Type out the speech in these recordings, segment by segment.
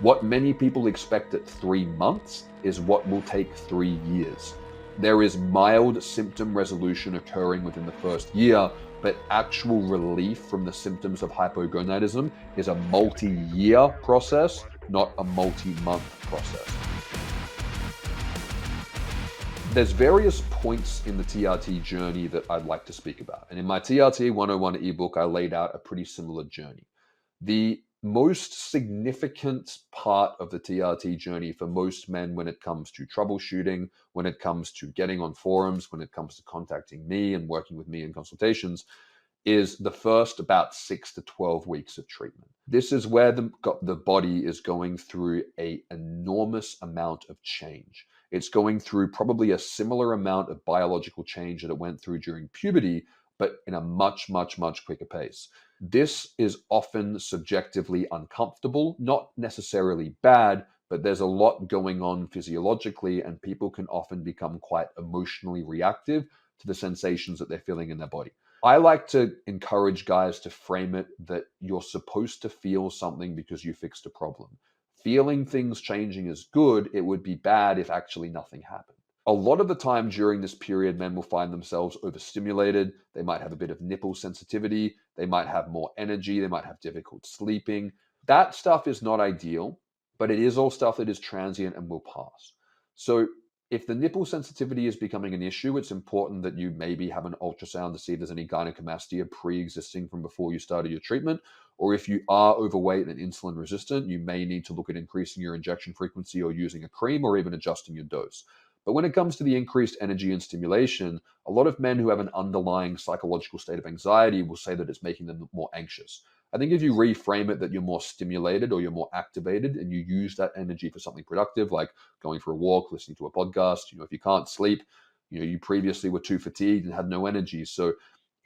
What many people expect at 3 months is what will take 3 years. There is mild symptom resolution occurring within the first year, but actual relief from the symptoms of hypogonadism is a multi-year process, not a multi-month process. There's various points in the TRT journey that I'd like to speak about. And in my TRT 101 ebook, I laid out a pretty similar journey. The most significant part of the TRT journey for most men when it comes to troubleshooting, when it comes to getting on forums, when it comes to contacting me and working with me in consultations, is the first about 6 to 12 weeks of treatment. This is where the body is going through an enormous amount of change. It's going through probably a similar amount of biological change that it went through during puberty, but in a much, much, much quicker pace. This is often subjectively uncomfortable, not necessarily bad, but there's a lot going on physiologically, and people can often become quite emotionally reactive to the sensations that they're feeling in their body. I like to encourage guys to frame it that you're supposed to feel something because you fixed a problem. Feeling things changing is good. It would be bad if actually nothing happened. A lot of the time during this period, men will find themselves overstimulated. They might have a bit of nipple sensitivity. They might have more energy. They might have difficult sleeping. That stuff is not ideal, but it is all stuff that is transient and will pass. So if the nipple sensitivity is becoming an issue, it's important that you maybe have an ultrasound to see if there's any gynecomastia pre-existing from before you started your treatment. Or if you are overweight and insulin resistant, you may need to look at increasing your injection frequency or using a cream or even adjusting your dose. But when it comes to the increased energy and stimulation, a lot of men who have an underlying psychological state of anxiety will say that it's making them more anxious. I think if you reframe it that you're more stimulated or you're more activated and you use that energy for something productive, like going for a walk, listening to a podcast, if you can't sleep, you previously were too fatigued and had no energy. So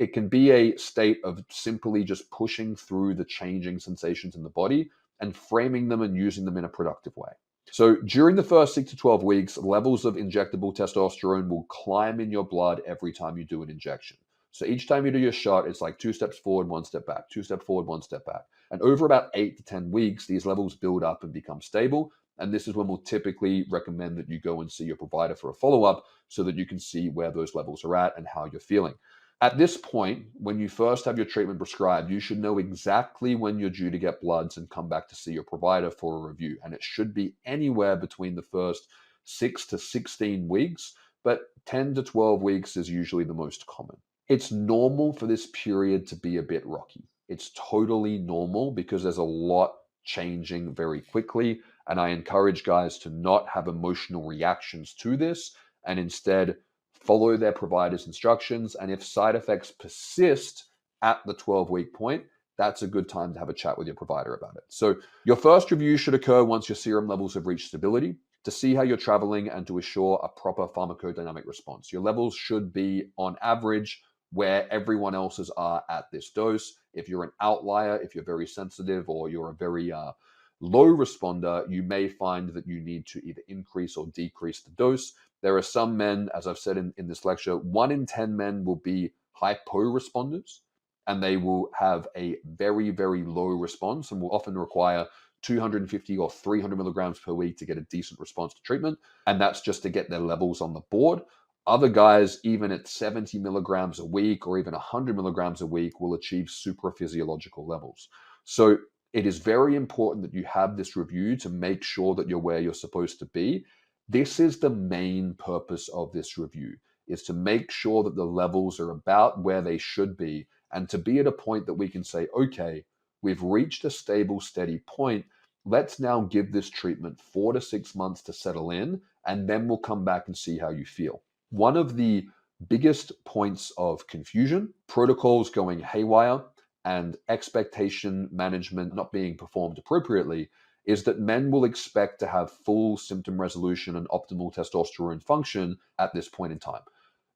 it can be a state of simply just pushing through the changing sensations in the body and framing them and using them in a productive way. So during the first 6 to 12 weeks, levels of injectable testosterone will climb in your blood every time you do an injection. So each time you do your shot, it's like 2 steps forward, 1 step back, 2 steps forward, 1 step back. And over about 8 to 10 weeks, these levels build up and become stable. And this is when we'll typically recommend that you go and see your provider for a follow-up so that you can see where those levels are at and how you're feeling. At this point, when you first have your treatment prescribed, you should know exactly when you're due to get bloods and come back to see your provider for a review. And it should be anywhere between the first 6 to 16 weeks, but 10 to 12 weeks is usually the most common. It's normal for this period to be a bit rocky. It's totally normal because there's a lot changing very quickly. And I encourage guys to not have emotional reactions to this and instead follow their provider's instructions. And if side effects persist at the 12-week point, that's a good time to have a chat with your provider about it. So your first review should occur once your serum levels have reached stability to see how you're traveling and to assure a proper pharmacodynamic response. Your levels should be on average where everyone else's are at this dose. If you're an outlier, if you're very sensitive or you're a very low responder, you may find that you need to either increase or decrease the dose. There are some men, as I've said in this lecture, 1 in 10 men will be hypo responders, and they will have a very, very low response and will often require 250 or 300 milligrams per week to get a decent response to treatment. And that's just to get their levels on the board. Other guys, even at 70 milligrams a week or even 100 milligrams a week, will achieve supraphysiological levels. So it is very important that you have this review to make sure that you're where you're supposed to be. This is the main purpose of this review, is to make sure that the levels are about where they should be and to be at a point that we can say, okay, we've reached a stable, steady point. Let's now give this treatment 4 to 6 months to settle in, and then we'll come back and see how you feel. One of the biggest points of confusion, protocols going haywire, and expectation management not being performed appropriately is that men will expect to have full symptom resolution and optimal testosterone function at this point in time.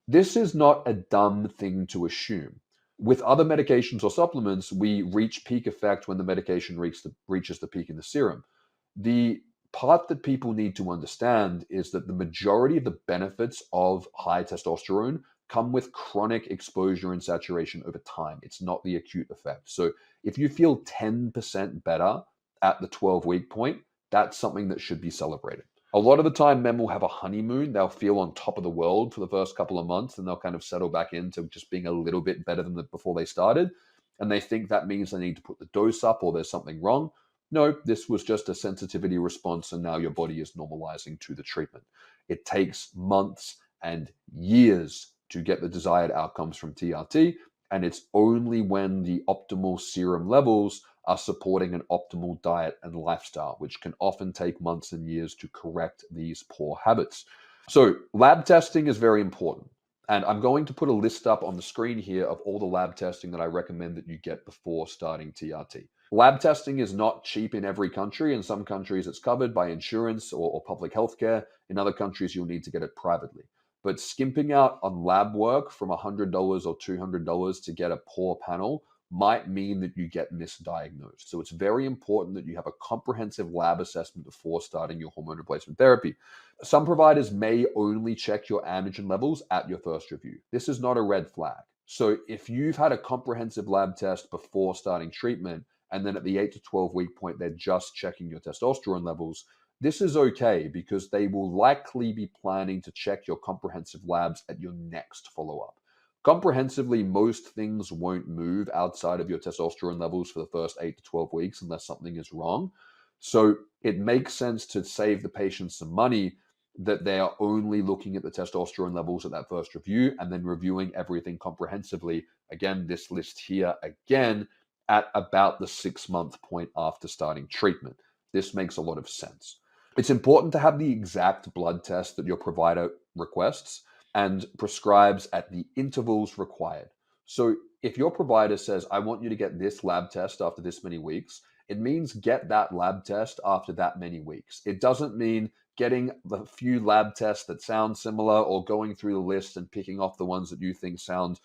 This is not a dumb thing to assume. With other medications or supplements, we reach peak effect when the medication reaches the peak in the serum. The part that people need to understand is that the majority of the benefits of high testosterone come with chronic exposure and saturation over time. It's not the acute effect. So if you feel 10% better at the 12-week point, that's something that should be celebrated. A lot of the time, men will have a honeymoon. They'll feel on top of the world for the first couple of months, and they'll kind of settle back into just being a little bit better than before they started. And they think that means they need to put the dose up or there's something wrong. No, this was just a sensitivity response, and now your body is normalizing to the treatment. It takes months and years to get the desired outcomes from TRT, and it's only when the optimal serum levels are supporting an optimal diet and lifestyle, which can often take months and years to correct these poor habits. So, lab testing is very important. And I'm going to put a list up on the screen here of all the lab testing that I recommend that you get before starting TRT. Lab testing is not cheap in every country. In some countries, it's covered by insurance or public healthcare. In other countries, you'll need to get it privately. But skimping out on lab work from $100 or $200 to get a poor panel might mean that you get misdiagnosed. So it's very important that you have a comprehensive lab assessment before starting your hormone replacement therapy. Some providers may only check your androgen levels at your first review. This is not a red flag. So if you've had a comprehensive lab test before starting treatment, and then at the 8 to 12 week point, they're just checking your testosterone levels, this is okay because they will likely be planning to check your comprehensive labs at your next follow-up. Comprehensively, most things won't move outside of your testosterone levels for the first 8 to 12 weeks unless something is wrong. So it makes sense to save the patient some money that they are only looking at the testosterone levels at that first review and then reviewing everything comprehensively. Again, this list here again at about the 6-month point after starting treatment. This makes a lot of sense. It's important to have the exact blood test that your provider requests and prescribes at the intervals required. So if your provider says, I want you to get this lab test after this many weeks, it means get that lab test after that many weeks. It doesn't mean getting the few lab tests that sound similar or going through the list and picking off the ones that you think sound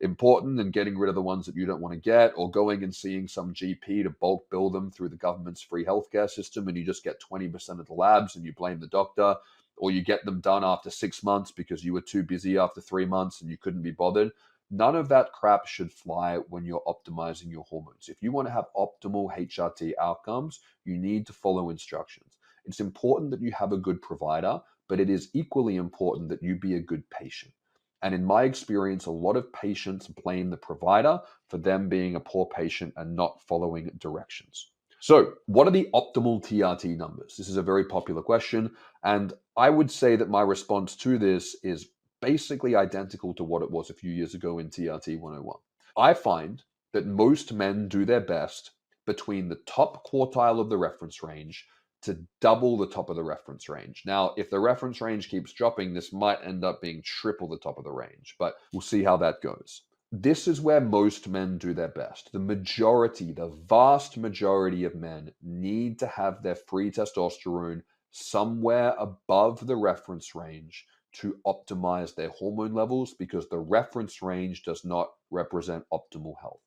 important and getting rid of the ones that you don't want to get, or going and seeing some GP to bulk bill them through the government's free healthcare system and you just get 20% of the labs and you blame the doctor, or you get them done after 6 months because you were too busy after 3 months and you couldn't be bothered. None of that crap should fly when you're optimizing your hormones. If you want to have optimal HRT outcomes, you need to follow instructions. It's important that you have a good provider, but it is equally important that you be a good patient. And in my experience, a lot of patients blame the provider for them being a poor patient and not following directions. So, what are the optimal TRT numbers? This is a very popular question. And I would say that my response to this is basically identical to what it was a few years ago in TRT 101. I find that most men do their best between the top quartile of the reference range to double the top of the reference range. Now, if the reference range keeps dropping, this might end up being triple the top of the range, but we'll see how that goes. This is where most men do their best. The vast majority of men need to have their free testosterone somewhere above the reference range to optimize their hormone levels because the reference range does not represent optimal health.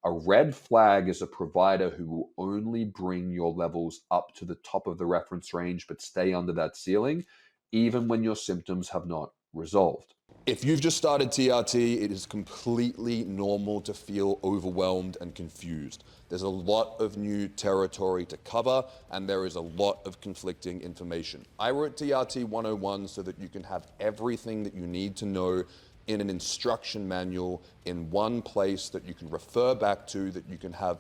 A red flag is a provider who will only bring your levels up to the top of the reference range but stay under that ceiling, even when your symptoms have not resolved. If you've just started TRT, it is completely normal to feel overwhelmed and confused. There's a lot of new territory to cover, and there is a lot of conflicting information. I wrote TRT 101 so that you can have everything that you need to know in an instruction manual in one place that you can refer back to, that you can have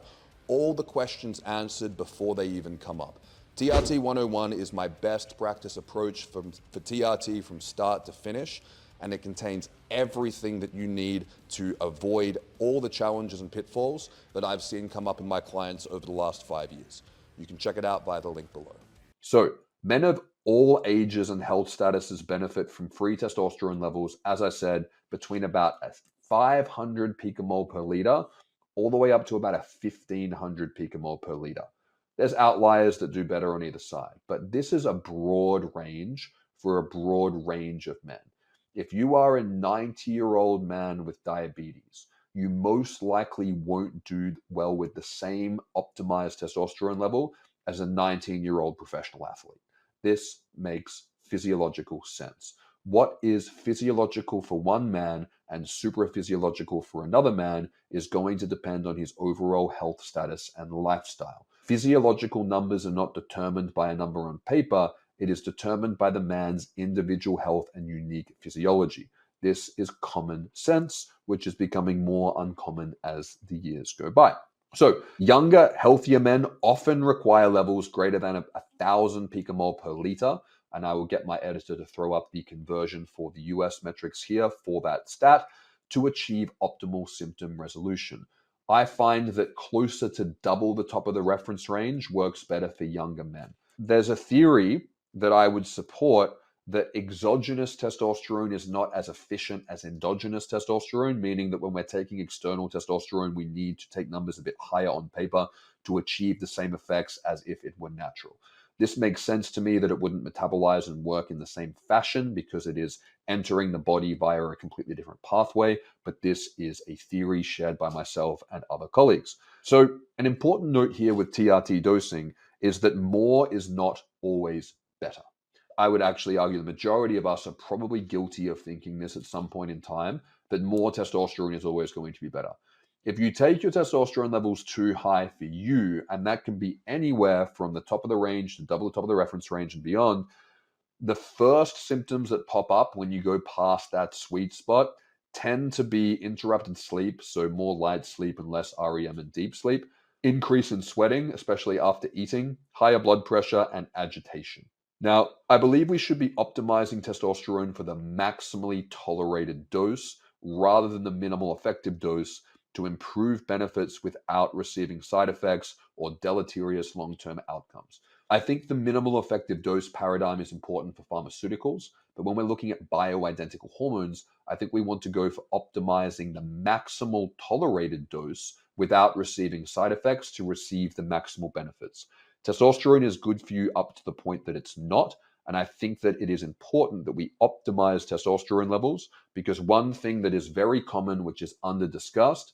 all the questions answered before they even come up. TRT 101 is my best practice approach for TRT from start to finish, and it contains everything that you need to avoid all the challenges and pitfalls that I've seen come up in my clients over the last 5 years. You can check it out via the link below. So, men of all ages and health statuses benefit from free testosterone levels, as I said, between about 500 picomole per liter all the way up to about 1500 picomole per liter. There's outliers that do better on either side, but this is a broad range for a broad range of men. If you are a 90-year-old man with diabetes, you most likely won't do well with the same optimized testosterone level as a 19-year-old professional athlete. This makes physiological sense. What is physiological for one man and super physiological for another man is going to depend on his overall health status and lifestyle. Physiological numbers are not determined by a number on paper. It is determined by the man's individual health and unique physiology. This is common sense, which is becoming more uncommon as the years go by. So, younger, healthier men often require levels greater than 1,000 picomole per liter. And I will get my editor to throw up the conversion for the US metrics here for that stat to achieve optimal symptom resolution. I find that closer to double the top of the reference range works better for younger men. There's a theory that I would support that exogenous testosterone is not as efficient as endogenous testosterone, meaning that when we're taking external testosterone, we need to take numbers a bit higher on paper to achieve the same effects as if it were natural. This makes sense to me that it wouldn't metabolize and work in the same fashion because it is entering the body via a completely different pathway, but this is a theory shared by myself and other colleagues. So an important note here with TRT dosing is that more is not always better. I would actually argue the majority of us are probably guilty of thinking this at some point in time, that more testosterone is always going to be better. If you take your testosterone levels too high for you, and that can be anywhere from the top of the range to double the top of the reference range and beyond, the first symptoms that pop up when you go past that sweet spot tend to be interrupted sleep, so more light sleep and less REM and deep sleep, increase in sweating, especially after eating, higher blood pressure, and agitation. Now, I believe we should be optimizing testosterone for the maximally tolerated dose rather than the minimal effective dose to improve benefits without receiving side effects or deleterious long-term outcomes. I think the minimal effective dose paradigm is important for pharmaceuticals, but when we're looking at bioidentical hormones, I think we want to go for optimizing the maximal tolerated dose without receiving side effects to receive the maximal benefits. Testosterone is good for you up to the point that it's not, and I think that it is important that we optimize testosterone levels because one thing that is very common, which is under discussed,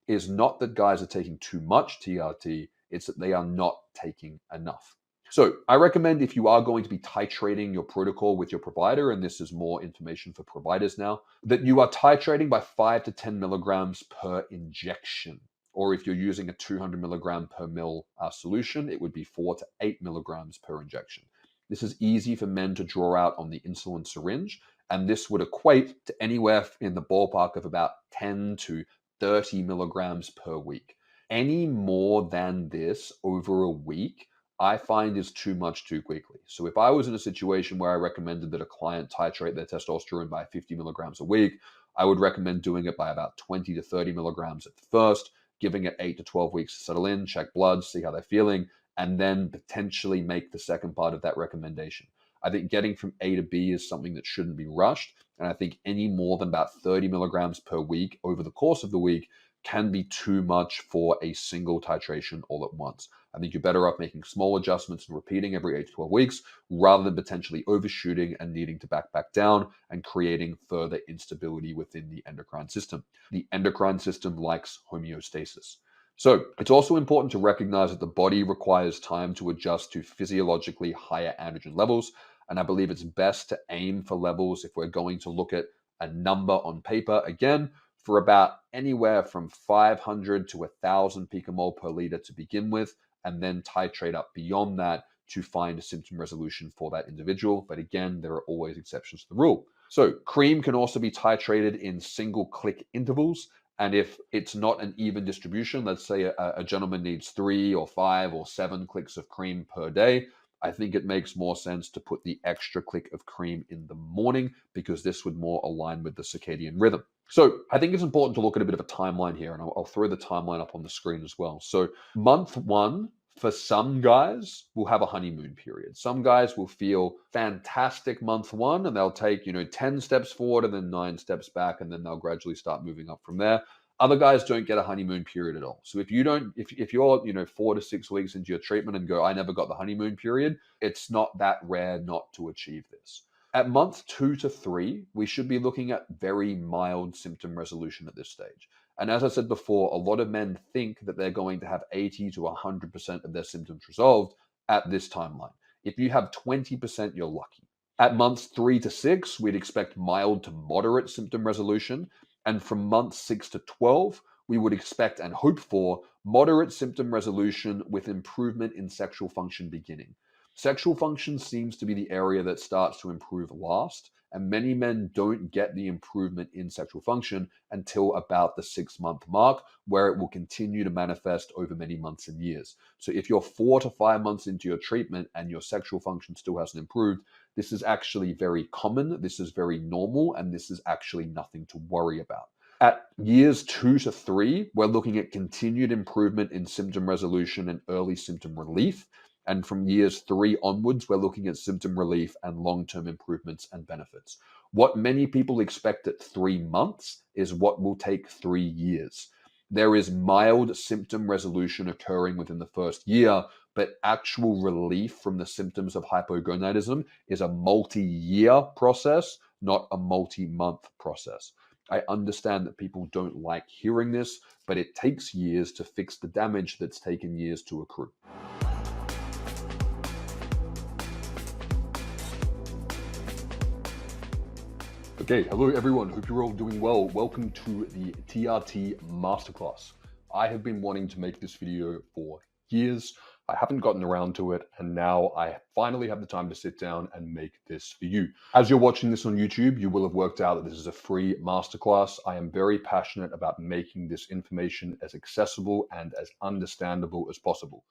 is not that guys are taking too much TRT, it's that they are not taking enough. So I recommend if you are going to be titrating your protocol with your provider, and this is more information for providers now, that you are titrating by 5 to 10 milligrams per injection. Or if you're using a 200 milligram per mil solution, it would be 4 to 8 milligrams per injection. This is easy for men to draw out on the insulin syringe, and this would equate to anywhere in the ballpark of about 10 to 30 milligrams per week. Any more than this over a week, I find is too much too quickly. So if I was in a situation where I recommended that a client titrate their testosterone by 50 milligrams a week, I would recommend doing it by about 20 to 30 milligrams at first, giving it 8 to 12 weeks to settle in, check blood, see how they're feeling, and then potentially make the second part of that recommendation. I think getting from A to B is something that shouldn't be rushed. And I think any more than about 30 milligrams per week over the course of the week can be too much for a single titration all at once. I think you're better off making small adjustments and repeating every 8 to 12 weeks rather than potentially overshooting and needing to back down and creating further instability within the endocrine system. The endocrine system likes homeostasis. So it's also important to recognize that the body requires time to adjust to physiologically higher androgen levels. And I believe it's best to aim for levels, if we're going to look at a number on paper, again, for about anywhere from 500 to 1,000 picomole per liter to begin with, and then titrate up beyond that to find a symptom resolution for that individual. But again, there are always exceptions to the rule. So cream can also be titrated in single click intervals. And if it's not an even distribution, let's say a gentleman needs 3 or 5 or 7 clicks of cream per day, I think it makes more sense to put the extra click of cream in the morning because this would more align with the circadian rhythm. So I think it's important to look at a bit of a timeline here, and I'll throw the timeline up on the screen as well. So month 1, for some guys, will have a honeymoon period. Some guys will feel fantastic month 1, and they'll take 10 steps forward and then 9 steps back, and then they'll gradually start moving up from there. Other guys don't get a honeymoon period at all. So if you're 4 to 6 weeks into your treatment and go, I never got the honeymoon period, it's not that rare not to achieve this. At month 2 to 3, we should be looking at very mild symptom resolution at this stage. And as I said before, a lot of men think that they're going to have 80 to 100% of their symptoms resolved at this timeline. If you have 20%, you're lucky. At months 3 to 6, we'd expect mild to moderate symptom resolution. And from months 6 to 12, we would expect and hope for Moderate symptom resolution with improvement in sexual function beginning. Sexual function seems to be the area that starts to improve last, and many men don't get the improvement in sexual function until about the 6-month mark, where it will continue to manifest over many months and years. So if you're 4 to 5 months into your treatment and your sexual function still hasn't improved, this is actually very common, this is very normal, and this is actually nothing to worry about. At years 2 to 3, we're looking at continued improvement in symptom resolution and early symptom relief. And from years 3 onwards, we're looking at symptom relief and long-term improvements and benefits. What many people expect at 3 months is what will take 3 years. There is mild symptom resolution occurring within the first year, but actual relief from the symptoms of hypogonadism is a multi-year process, not a multi-month process. I understand that people don't like hearing this, but it takes years to fix the damage that's taken years to accrue. Okay, hello everyone, hope you're all doing well. Welcome to the TRT Masterclass. I have been wanting to make this video for years. I haven't gotten around to it, and now I finally have the time to sit down and make this for you. As you're watching this on YouTube, you will have worked out that this is a free masterclass. I am very passionate about making this information as accessible and as understandable as possible.